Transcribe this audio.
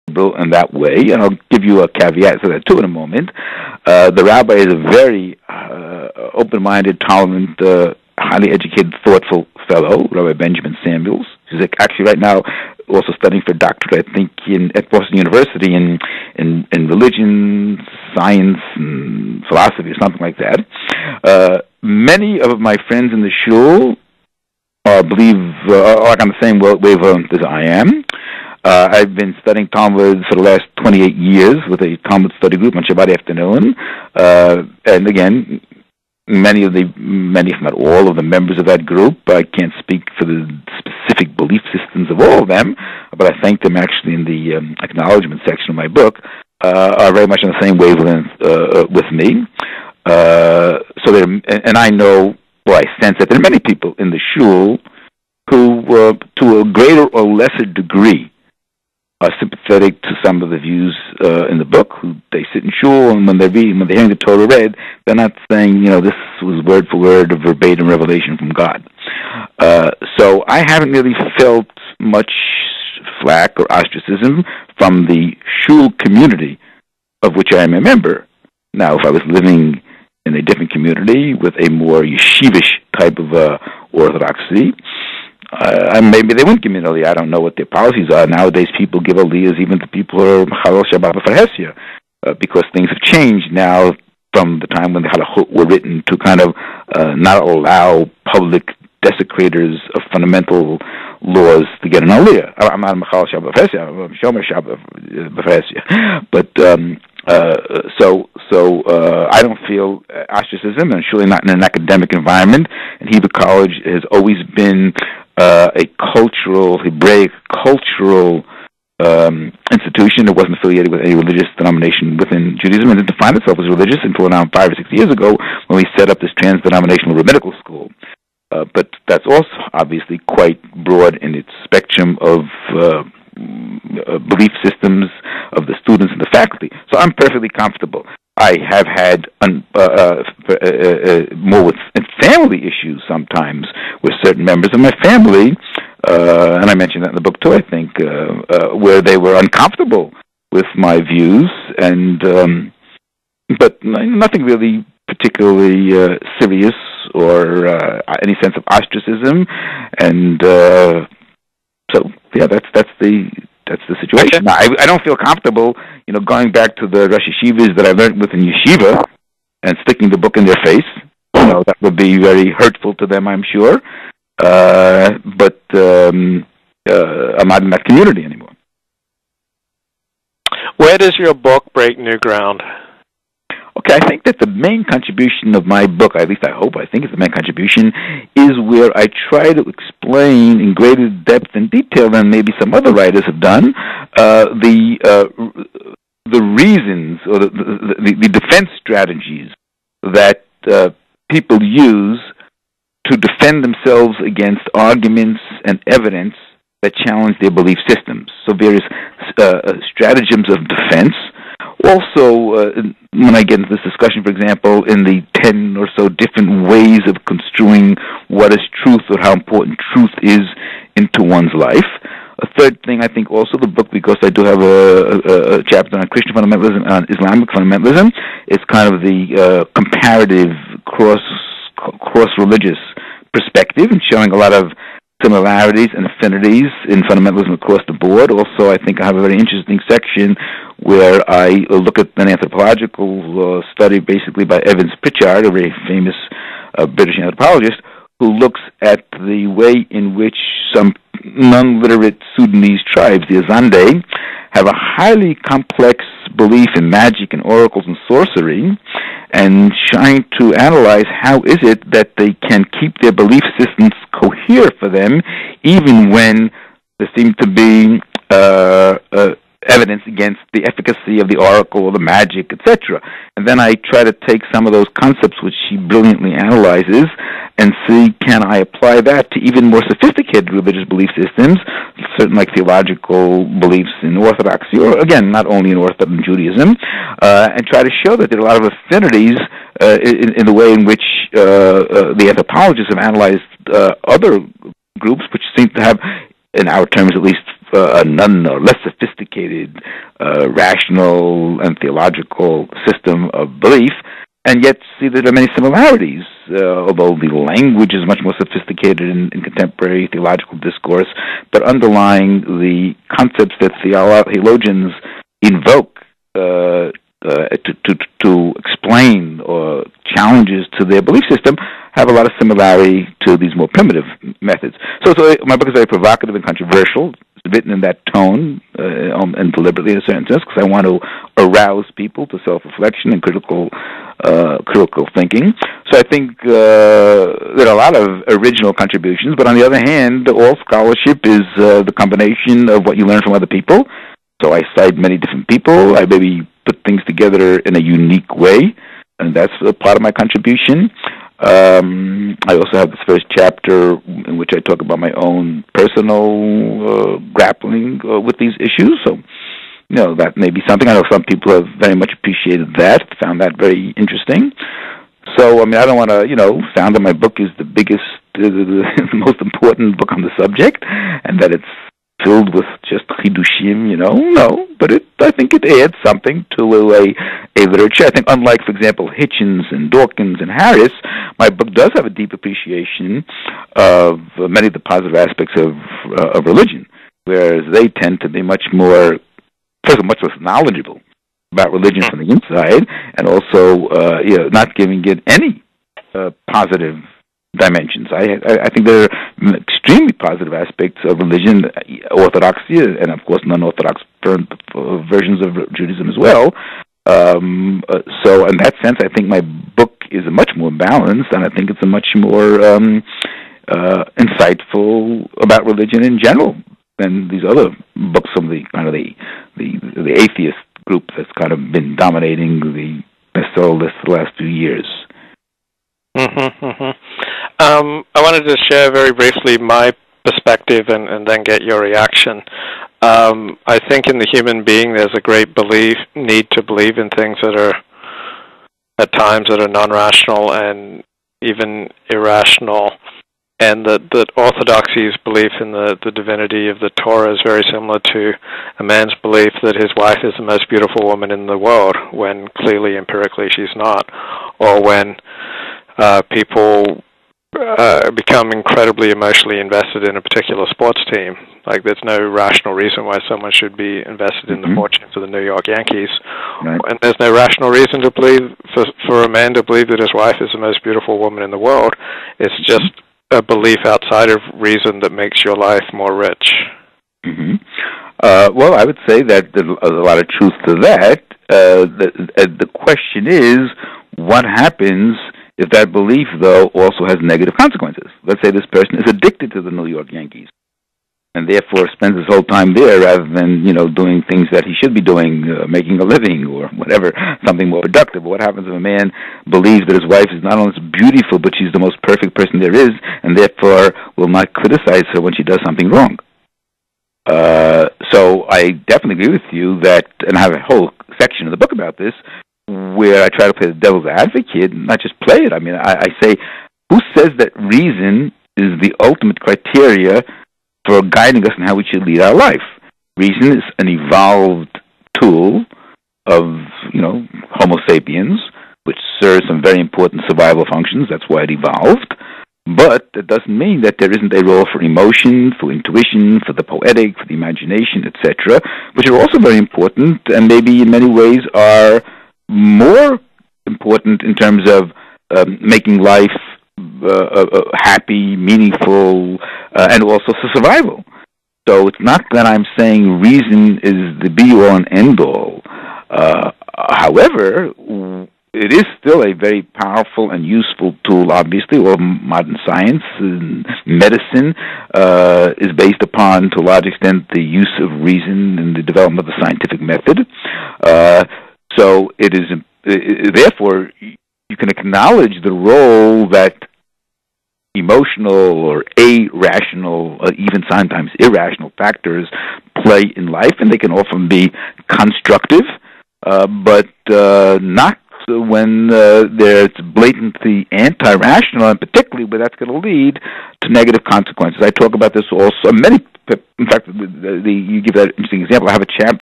in that way, and I'll give you a caveat to that too in a moment. The rabbi is a very open-minded, tolerant, highly educated, thoughtful fellow, Rabbi Benjamin Samuels. He's actually right now also studying for doctorate, I think, at Boston University in religion, science, and philosophy, or something like that. Many of my friends in the shul believe, like on the same wavelength as I am. I've been studying Talmud for the last 28 years with a Talmud study group on Shabbat afternoon. And again, many, if not all, of the members of that group, I can't speak for the specific belief systems of all of them, but I thank them actually in the acknowledgement section of my book, are very much on the same wavelength with me. And I know, I sense that there are many people in the shul who, to a greater or lesser degree, are sympathetic to some of the views in the book. Who they sit in shul, and when they're hearing the Torah read, they're not saying, this was word for word a verbatim revelation from God. So I haven't really felt much flack or ostracism from the shul community of which I am a member. Now, if I was living in a different community with a more yeshivish type of orthodoxy, maybe they wouldn't give me an aliyah. I don't know what their policies are. Nowadays, people give aliyahs even to people who are Chalal Shabbat B'Farhesia, because things have changed now from the time when the halachot were written to kind of not allow public desecrators of fundamental laws to get an aliyah. I'm not Chalal Shabbat B'Farhesia. I'm Shomer Shabbat B'Farhesia. But so I don't feel ostracism, and surely not in an academic environment. And Hebrew College has always been a cultural, Hebraic cultural institution. It wasn't affiliated with any religious denomination within Judaism, and didn't define itself as religious until around 5 or 6 years ago when we set up this trans-denominational rabbinical school. But that's also obviously quite broad in its spectrum of belief systems of the students and the faculty. So I'm perfectly comfortable. I have had more with family issues sometimes with certain members of my family, and I mentioned that in the book too, I think, where they were uncomfortable with my views, and but nothing really particularly serious or any sense of ostracism, and so yeah, that's the situation. Okay. Now, I don't feel comfortable, going back to the Rosh Yeshivas that I learned with in yeshiva and sticking the book in their face. That would be very hurtful to them, I'm sure. But I'm not in that community anymore. Where does your book break new ground? Okay, I think that the main contribution of my book, at least I think it's the main contribution, is where I try to explain in greater depth and detail than maybe some other writers have done, the reasons or the defense strategies that people use to defend themselves against arguments and evidence that challenge their belief systems. So various stratagems of defense. Also, when I get into this discussion, for example, in the 10 or so different ways of construing what is truth or how important truth is into one's life. A third thing, I think also the book, because I do have a chapter on Christian fundamentalism and on Islamic fundamentalism, is kind of the comparative cross-religious perspective and showing a lot of similarities and affinities in fundamentalism across the board. Also, I think I have a very interesting section where I look at an anthropological study basically by Evans Pritchard, a very famous British anthropologist, who looks at the way in which some non-literate Sudanese tribes, the Azande, have a highly complex belief in magic and oracles and sorcery, and trying to analyze how is it that they can keep their belief systems cohere for them, even when there seems to be evidence against the efficacy of the oracle or the magic, etc. And then I try to take some of those concepts which she brilliantly analyzes and see, can I apply that to even more sophisticated religious belief systems, certain like theological beliefs in Orthodoxy, or again, not only in Orthodox Judaism, and try to show that there are a lot of affinities in the way in which the anthropologists have analyzed other groups which seem to have, in our terms at least, none or less sophisticated rational and theological system of belief, and yet see that there are many similarities, although the language is much more sophisticated in contemporary theological discourse, but underlying the concepts that theologians invoke to explain or challenges to their belief system have a lot of similarity to these more primitive methods. So my book is very provocative and controversial. It's written in that tone and deliberately in a certain sense because I want to arouse people to self-reflection and critical thinking. So I think there are a lot of original contributions, but on the other hand, all scholarship is the combination of what you learn from other people. So I cite many different people. I maybe put things together in a unique way, and that's a part of my contribution. I also have this first chapter in which I talk about my own personal grappling with these issues. So, that may be something. I know some people have very much appreciated that, found that very interesting. So, I don't want to, sound that my book is the biggest, the most important book on the subject, and that it's filled with just chidushim, no, but I think it adds something to a literature. I think unlike, for example, Hitchens and Dawkins and Harris, my book does have a deep appreciation of many of the positive aspects of religion, whereas they tend to be much less knowledgeable about religion from the inside, and also not giving it any positive dimensions. I think there are extremely positive aspects of religion, orthodoxy, and of course non-orthodox versions of Judaism as well. So in that sense, I think my book is much more balanced, and I think it's a much more insightful about religion in general than these other books from the kind of the atheist group that's kind of been dominating the bestseller list the last few years. I wanted to share very briefly my perspective and then get your reaction. I think in the human being there's a great need to believe in things that are at times that are non-rational and even irrational, and that orthodoxy's belief in the divinity of the Torah is very similar to a man's belief that his wife is the most beautiful woman in the world when clearly empirically she's not, or when people become incredibly emotionally invested in a particular sports team. Like, there's no rational reason why someone should be invested in the fortunes of the New York Yankees. Right. And there's no rational reason to believe for a man to believe that his wife is the most beautiful woman in the world. It's just a belief outside of reason that makes your life more rich. Well, I would say that there's a lot of truth to that. The question is, what happens if that belief, though, also has negative consequences? Let's say this person is addicted to the New York Yankees and therefore spends his whole time there rather than, doing things that he should be doing, making a living or whatever, something more productive. What happens if a man believes that his wife is not only beautiful, but she's the most perfect person there is, and therefore will not criticize her when she does something wrong? So I definitely agree with you that, and I have a whole section of the book about this, where I try to play the devil's advocate, not just play it. I say, who says that reason is the ultimate criteria for guiding us in how we should lead our life? Reason is an evolved tool of, Homo sapiens, which serves some very important survival functions. That's why it evolved. But it doesn't mean that there isn't a role for emotion, for intuition, for the poetic, for the imagination, etc., which are also very important and maybe in many ways are more important in terms of making life happy, meaningful, and also for survival. So it's not that I'm saying reason is the be-all and end-all. However, it is still a very powerful and useful tool, obviously. All modern science and medicine is based upon, to a large extent, the use of reason in the development of the scientific method. So it is, therefore, you can acknowledge the role that emotional or irrational, even sometimes irrational factors play in life, and they can often be constructive, but not when they're blatantly anti-rational, and particularly where that's going to lead to negative consequences. I talk about this also. In fact, you give that interesting example. I have a chapter